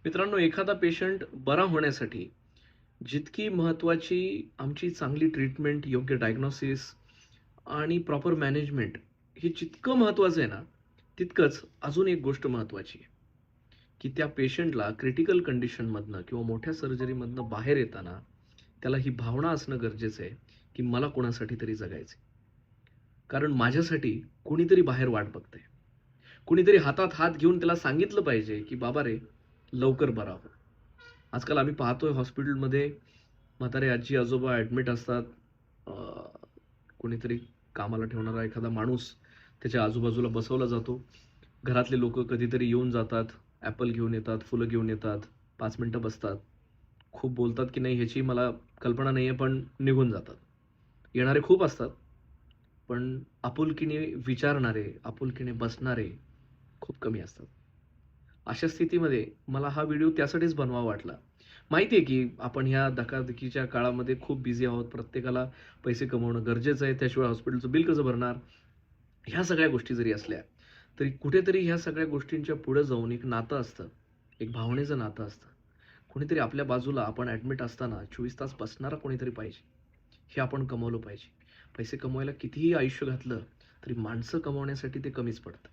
मित्रांनो, एखादा पेशंट बरा होण्यासाठी जितकी महत्त्वाची आमची चांगली ट्रीटमेंट, योग्य डायग्नोसिस आणि प्रॉपर मॅनेजमेंट हे जितकं महत्त्वाचं आहे ना, तितकंच अजून एक गोष्ट महत्त्वाची आहे, की त्या पेशंटला क्रिटिकल कंडिशनमधनं किंवा मोठ्या सर्जरीमधनं बाहेर येताना त्याला ही भावना असणं गरजेचं आहे, की मला कोणासाठी तरी जगायचंय. कारण माझ्यासाठी कोणीतरी बाहेर वाट बघतंय. कुणीतरी हातात हात घेऊन त्याला सांगितलं पाहिजे, की "बाबा रे, लवकर बरा हो." आजकाल आम्ही पाहतोय हॉस्पिटलमध्ये म्हातारे आजी-आजोबा ॲडमिट असतात. अ, कोणीतरी कामाला ठेवणारा एखादा माणूस त्याच्या आजूबाजूला बसवला जातो. घरातले लोकं कधीतरी येऊन जातात, ॲपल घेऊन येतात, फुलं घेऊन येतात, 5 मिनिटं बसतात. खूप बोलतात की नाही ह्याची मला कल्पना नाहीये, पण निघून जातात. येणारे खूप असतात, पण आपुलकीने विचारणारे, आपुलकीने बसणारे खूप कमी असतात. अशा स्थितीमध्ये मला हा व्हिडिओ त्यासाठीच बनवावा वाटला. माहिती आहे की आपण ह्या धकाधकीच्या काळामध्ये खूप बिझी आहोत. प्रत्येकाला पैसे कमवणं गरजेचं आहे. त्याशिवाय हॉस्पिटलचं बिल कसं भरणार? ह्या सगळ्या गोष्टी जरी असल्या, तरी कुठेतरी ह्या सगळ्या गोष्टींच्या पुढे जाऊन एक नातं असतं. एक भावनेचं नातं असतं. कोणीतरी आपल्या बाजूला आपण ॲडमिट असताना 24 तास बसणारा कोणीतरी पाहिजे. हे आपण कमवलं पाहिजे. पैसे कमवायला कितीही आयुष्य घातलं, तरी माणसं कमवण्यासाठी ते कमीच पडतं.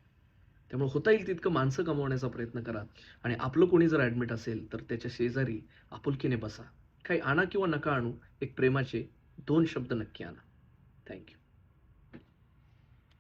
त्यामुळे होता येईल तितकं माणसं कमवण्याचा प्रयत्न करा आणि आपलं कोणी जर ॲडमिट असेल, तर त्याच्या शेजारी आपुलकीने बसा. काही आणा किंवा नका आणू, एक प्रेमाचे 2 शब्द नक्की आणा. Thank you.